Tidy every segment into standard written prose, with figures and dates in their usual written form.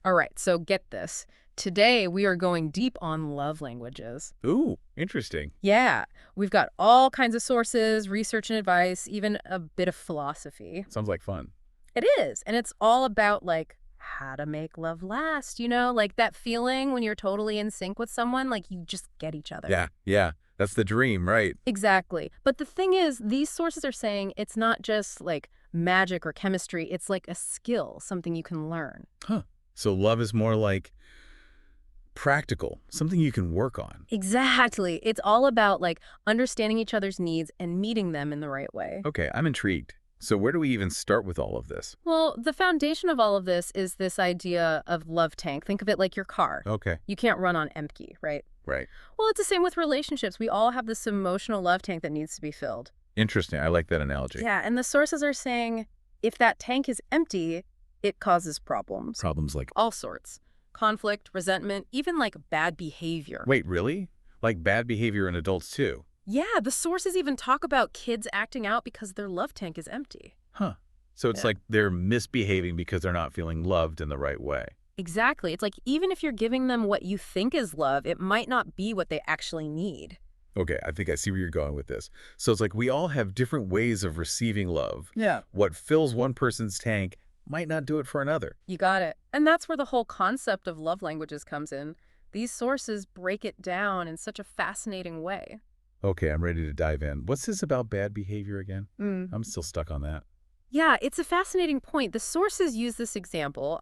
All right, so get this. Today, we are going deep on love languages. Ooh, interesting. Yeah, we've got all kinds of sources, research and advice, even a bit of philosophy. Sounds like fun. It is, and it's all about, like, how to make love last, like that feeling when you're totally in sync with someone, like you just get each other. Yeah, yeah. That's the dream, right? Exactly. But the thing is, these sources are saying it's not just like magic or chemistry, it's like a skill, something you can learn. Huh. So love is more like practical, something you can work on. Exactly. It's all about like understanding each other's needs and meeting them in the right way. Okay, I'm intrigued. So where do we even start with all of this? Well, the foundation of all of this is this idea of love tank. Think of it like your car. Okay, You can't run on empty, right? right. Well, it's the same with relationships. We all have this emotional love tank that needs to be filled. Interesting. I like that analogy. Yeah, and the sources are saying if that tank is empty, it causes problems. Problems like, All sorts. Conflict, resentment, even like bad behavior. wait, really? Like bad behavior in adults too? Yeah, the sources even talk about kids acting out because their love tank is empty. Huh. So it's Yeah. like they're misbehaving because they're not feeling loved in the right way. Exactly. It's like even if you're giving them what you think is love, it might not be what they actually need. Okay, I think I see where you're going with this. So it's like we all have different ways of receiving love. Yeah. What fills one person's tank might not do it for another. You got it. And that's where the whole concept of love languages comes in. These sources break it down in such a fascinating way. Okay, I'm ready to dive in. What's this about bad behavior again? Mm. I'm still stuck on that. Yeah, it's a fascinating point. The sources use this example,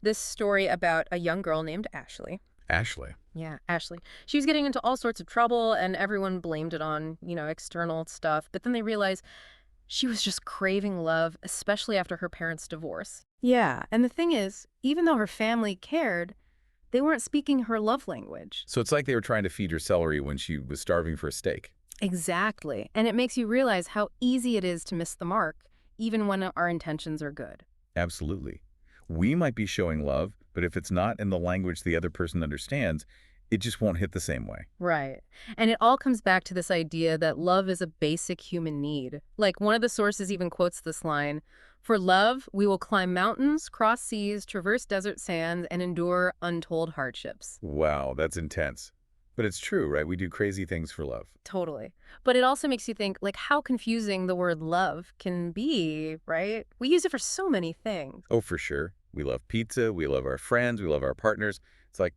this story about a young girl named Ashley. Ashley. Yeah, Ashley. She was getting into all sorts of trouble, and everyone blamed it on, external stuff. But then they realized she was just craving love, especially after her parents' divorce. Yeah, and the thing is, even though her family cared, they weren't speaking her love language. So it's like they were trying to feed her celery when she was starving for a steak. Exactly. And it makes you realize how easy it is to miss the mark, even when our intentions are good. Absolutely. We might be showing love, but if it's not in the language the other person understands, it just won't hit the same way. Right. And it all comes back to this idea that love is a basic human need. Like one of the sources even quotes this line, "For love, we will climb mountains, cross seas, traverse desert sands, and endure untold hardships." Wow, that's intense. But it's true, right? We do crazy things for love. Totally. But it also makes you think like how confusing the word love can be, right? We use it for so many things. Oh, for sure. We love pizza, we love our friends, we love our partners. It's like,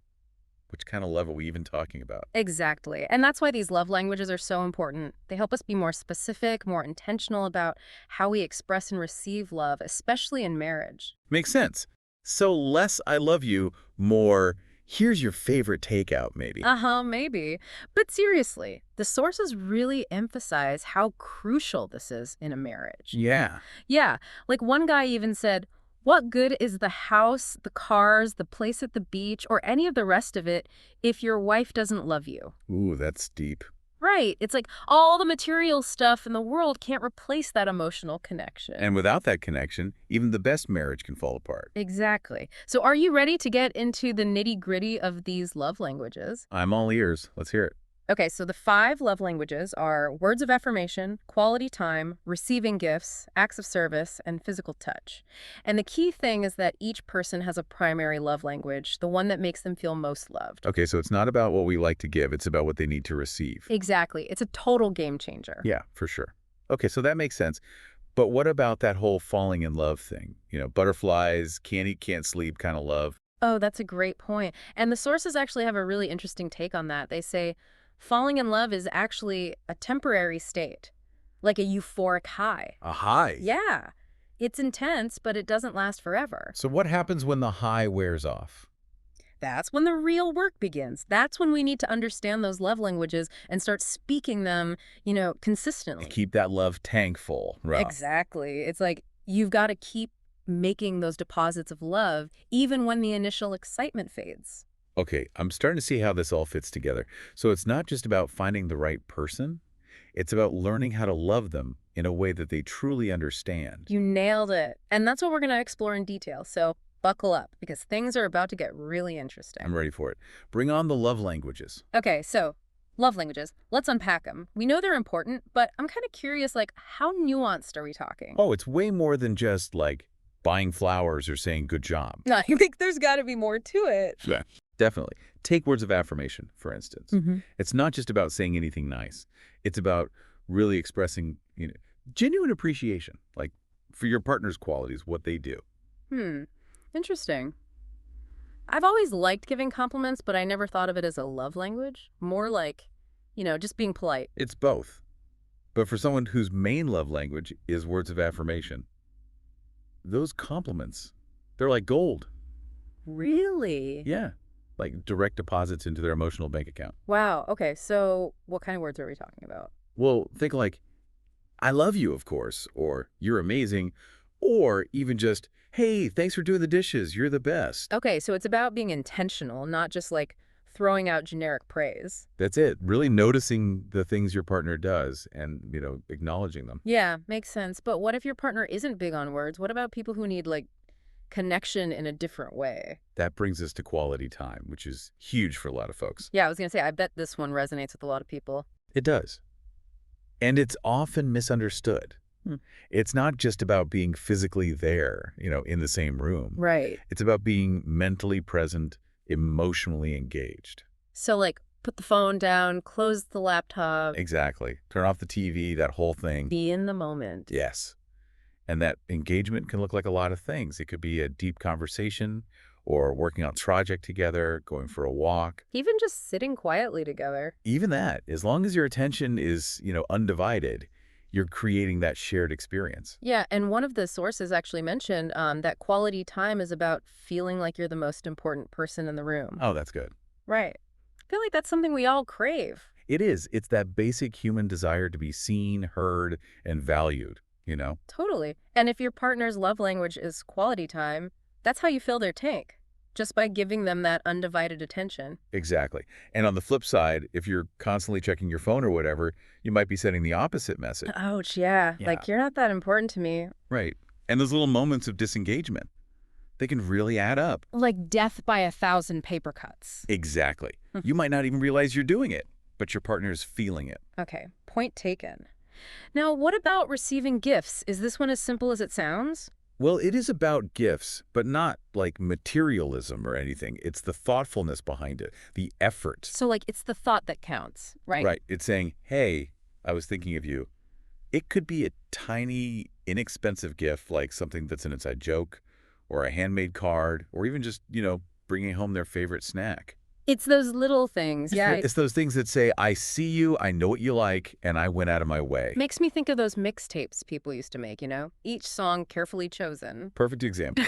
which kind of love are we even talking about? Exactly. And that's why these love languages are so important. They help us be more specific, more intentional about how we express and receive love, especially in marriage. Makes sense. So less I love you, more here's your favorite takeout, maybe. Uh-huh, maybe. But seriously, the sources really emphasize how crucial this is in a marriage. Yeah. Yeah, like one guy even said, what good is the house, the cars, the place at the beach, or any of the rest of it if your wife doesn't love you? Ooh, that's deep. Right. It's like all the material stuff in the world can't replace that emotional connection. And without that connection, even the best marriage can fall apart. Exactly. So are you ready to get into the nitty-gritty of these love languages? I'm all ears. Let's hear it. Okay, so the 5 love languages are words of affirmation, quality time, receiving gifts, acts of service, and physical touch. And the key thing is that each person has a primary love language, the one that makes them feel most loved. Okay, so it's not about what we like to give, it's about what they need to receive. Exactly. It's a total game changer. Yeah, for sure. Okay, so that makes sense. But what about that whole falling in love thing? Butterflies, can't eat, can't sleep kind of love. Oh, that's a great point. And the sources actually have a really interesting take on that. They say falling in love is actually a temporary state, like a euphoric high. A high. Yeah, it's intense, but it doesn't last forever. So what happens when the high wears off? That's when the real work begins. That's when we need to understand those love languages and start speaking them, To consistently. keep that love tank full. Right. Exactly. It's like you've got to keep making those deposits of love even when the initial excitement fades. Okay, I'm starting to see how this all fits together. So it's not just about finding the right person, it's about learning how to love them in a way that they truly understand. You nailed it. And that's what we're going to explore in detail. So buckle up because things are about to get really interesting. I'm ready for it. Bring on the love languages. Okay, so love languages. Let's unpack them. We know they're important, but I'm kind of curious, like, how nuanced are we talking? Oh, it's way more than just like buying flowers or saying good job. No, I think there's got to be more to it. Yeah. Definitely. Take words of affirmation, for instance. It's not just about saying anything nice. It's about really expressing, genuine appreciation, like for your partner's qualities, what they do. Interesting. I've always liked giving compliments, but I never thought of it as a love language. More like, just being polite. It's both. But for someone whose main love language is words of affirmation, those compliments, they're like gold. Really? Yeah. Like direct deposits into their emotional bank account. Wow. Okay. So what kind of words are we talking about? Well, think like, I love you, of course, or you're amazing, or even just, hey, thanks for doing the dishes. You're the best. Okay. So it's about being intentional, not just like throwing out generic praise. That's it. Really noticing the things your partner does and, acknowledging them. Yeah, makes sense. But what if your partner isn't big on words? What about people who need like connection in a different way? That brings us to quality time, which is huge for a lot of folks. Yeah, I was going to say, I bet this one resonates with a lot of people. It does. And it's often misunderstood. It's not just about being physically there, in the same room. Right. It's about being mentally present, emotionally engaged. So like put the phone down, close the laptop. Exactly. Turn off the TV, that whole thing. Be in the moment. Yes. And that engagement can look like a lot of things. It could be a deep conversation or working on a project together, going for a walk. Even just sitting quietly together. Even that, as long as your attention is, undivided, you're creating that shared experience. Yeah, and one of the sources actually mentioned that quality time is about feeling like you're the most important person in the room. Oh, that's good. Right. I feel like that's something we all crave. It is. It's that basic human desire to be seen, heard, and valued, Totally. And if your partner's love language is quality time, that's how you fill their tank, just by giving them that undivided attention. Exactly. And on the flip side, if you're constantly checking your phone or whatever, you might be sending the opposite message. Ouch, yeah. Yeah. Like, you're not that important to me. Right. And those little moments of disengagement, they can really add up. Like death by 1,000 paper cuts. Exactly. You might not even realize you're doing it, but your partner is feeling it. Okay, point taken. Now, what about receiving gifts? Is this one as simple as it sounds? Well, it is about gifts, but not like materialism or anything. It's the thoughtfulness behind it, the effort. So, like, it's the thought that counts, right? Right. It's saying, hey, I was thinking of you. It could be a tiny, inexpensive gift, like something that's an inside joke, or a handmade card, or even just, bringing home their favorite snack. It's those little things, yeah. It's those things that say, I see you, I know what you like, and I went out of my way. Makes me think of those mixtapes people used to make, Each song carefully chosen. Perfect example.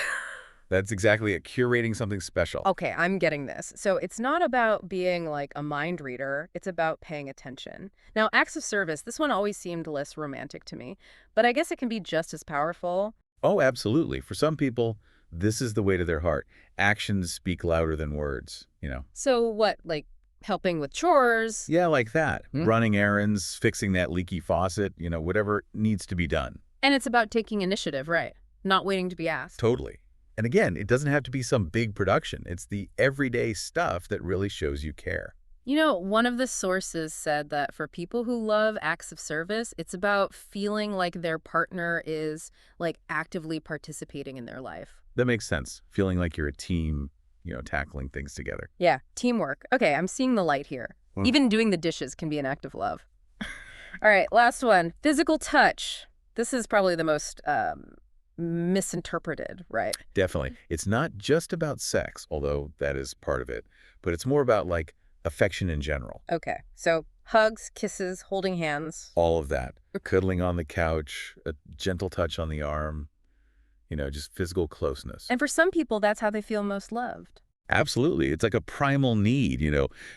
That's exactly it, curating something special. Okay, I'm getting this. So it's not about being like a mind reader. It's about paying attention. Now, acts of service, this one always seemed less romantic to me, but I guess it can be just as powerful. Oh, absolutely. For some people, this is the way to their heart. Actions speak louder than words, So what, like helping with chores? Yeah, like that. Running errands, fixing that leaky faucet, whatever needs to be done. And it's about taking initiative, right? Not waiting to be asked. Totally. And again, it doesn't have to be some big production. It's the everyday stuff that really shows you care. One of the sources said that for people who love acts of service, it's about feeling like their partner is like actively participating in their life. That makes sense. Feeling like you're a team, tackling things together. Yeah, teamwork. Okay, I'm seeing the light here. Even doing the dishes can be an act of love. All right, last one. Physical touch. This is probably the most misinterpreted, right? Definitely. It's not just about sex, although that is part of it, but it's more about like affection in general. Okay, so hugs, kisses, holding hands. All of that. Cuddling on the couch, a gentle touch on the arm, just physical closeness. And for some people, that's how they feel most loved. Absolutely. It's like a primal need,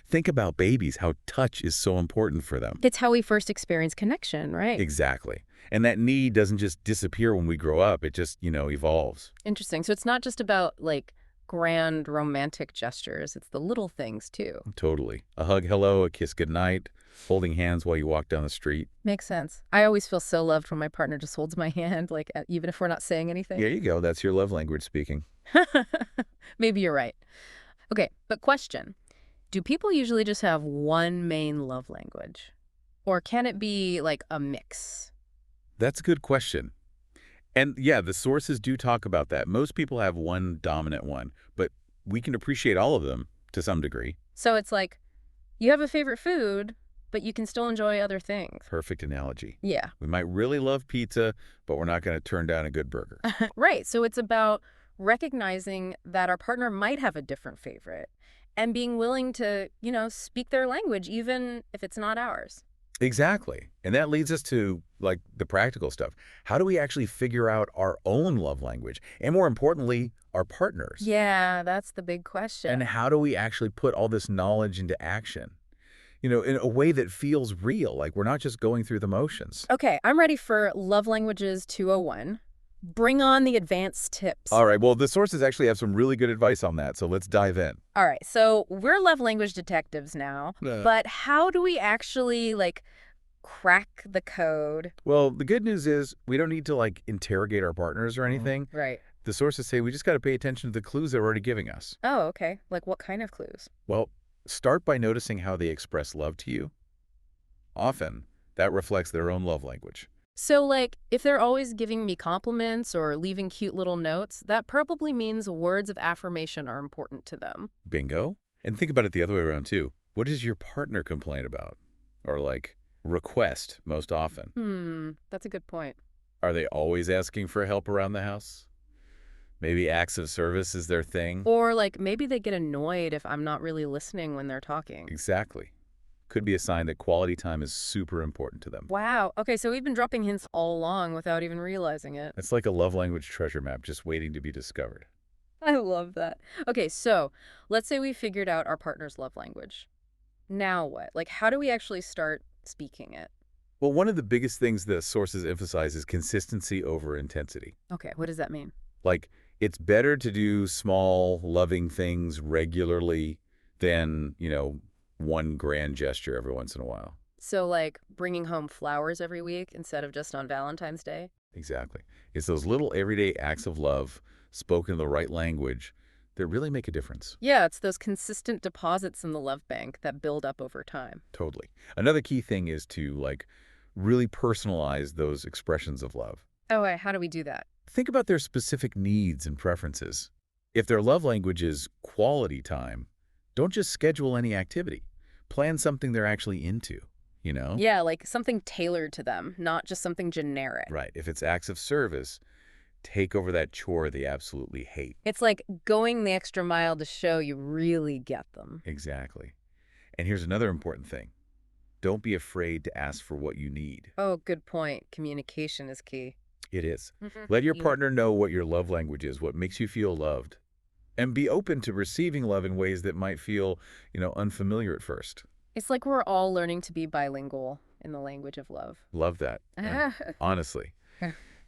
Think about babies, how touch is so important for them. It's how we first experience connection, right? Exactly. And that need doesn't just disappear when we grow up. It just, evolves. Interesting. So it's not just about like grand romantic gestures. It's the little things too. Totally. A hug hello, a kiss goodnight, holding hands while you walk down the street. Makes sense. I always feel so loved when my partner just holds my hand, like even if we're not saying anything. There you go. That's your love language speaking. Maybe you're right. Okay, but question. Do people usually just have one main love language? Or can it be like a mix? That's a good question. And yeah, the sources do talk about that. Most people have one dominant one, but we can appreciate all of them to some degree. So it's like, you have a favorite food, but you can still enjoy other things. Perfect analogy. Yeah. We might really love pizza, but we're not going to turn down a good burger. Right. So it's about recognizing that our partner might have a different favorite and being willing to, speak their language, even if it's not ours. Exactly. And that leads us to, like, the practical stuff. How do we actually figure out our own love language? And more importantly, our partners? Yeah, that's the big question. And how do we actually put all this knowledge into action? In a way that feels real, like we're not just going through the motions. Okay, I'm ready for Love Languages 201. Bring on the advanced tips. All right, well, the sources actually have some really good advice on that, so let's dive in. All right, so we're love language detectives now, but how do we actually, crack the code? Well, the good news is we don't need to, interrogate our partners or anything. Right. The sources say we just got to pay attention to the clues they're already giving us. Oh, okay. Like what kind of clues? Well, start by noticing how they express love to you. Often, that reflects their own love language. So, if they're always giving me compliments or leaving cute little notes, that probably means words of affirmation are important to them. Bingo. And think about it the other way around, too. What does your partner complain about? Or, request most often? That's a good point. Are they always asking for help around the house? Maybe acts of service is their thing? Or, maybe they get annoyed if I'm not really listening when they're talking. Exactly. Could be a sign that quality time is super important to them. Wow. Okay, so we've been dropping hints all along without even realizing it. It's like a love language treasure map just waiting to be discovered. I love that. Okay, so let's say we figured out our partner's love language. Now what? How do we actually start speaking it? Well, one of the biggest things the sources emphasize is consistency over intensity. Okay, what does that mean? It's better to do small, loving things regularly than, one grand gesture every once in a while. So, bringing home flowers every week instead of just on Valentine's Day? Exactly. It's those little everyday acts of love, spoken in the right language, that really make a difference. Yeah, it's those consistent deposits in the love bank that build up over time. Totally. Another key thing is to, really personalize those expressions of love. Oh, wait, how do we do that? Think about their specific needs and preferences. If their love language is quality time, don't just schedule any activity. Plan something they're actually into, Yeah, something tailored to them, not just something generic. Right. If it's acts of service, take over that chore they absolutely hate. It's like going the extra mile to show you really get them. Exactly. And here's another important thing. Don't be afraid to ask for what you need. Oh, good point. Communication is key. It is. Let your partner know what your love language is, what makes you feel loved. And be open to receiving love in ways that might feel, unfamiliar at first. It's like we're all learning to be bilingual in the language of love. Love that. Honestly,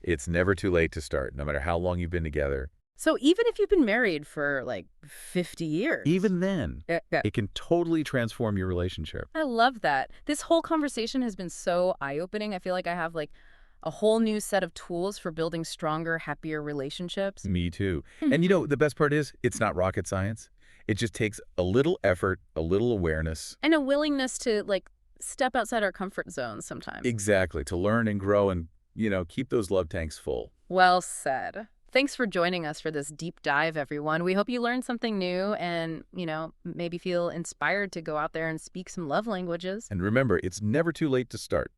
it's never too late to start, no matter how long you've been together. So even if you've been married for 50 years. Even then, Yeah. it can totally transform your relationship. I love that. This whole conversation has been so eye-opening. I feel like I have a whole new set of tools for building stronger, happier relationships. Me too. And the best part is, it's not rocket science. It just takes a little effort, a little awareness. And a willingness to step outside our comfort zones sometimes. Exactly. To learn and grow and, keep those love tanks full. Well said. Thanks for joining us for this deep dive, everyone. We hope you learned something new and, maybe feel inspired to go out there and speak some love languages. And remember, it's never too late to start.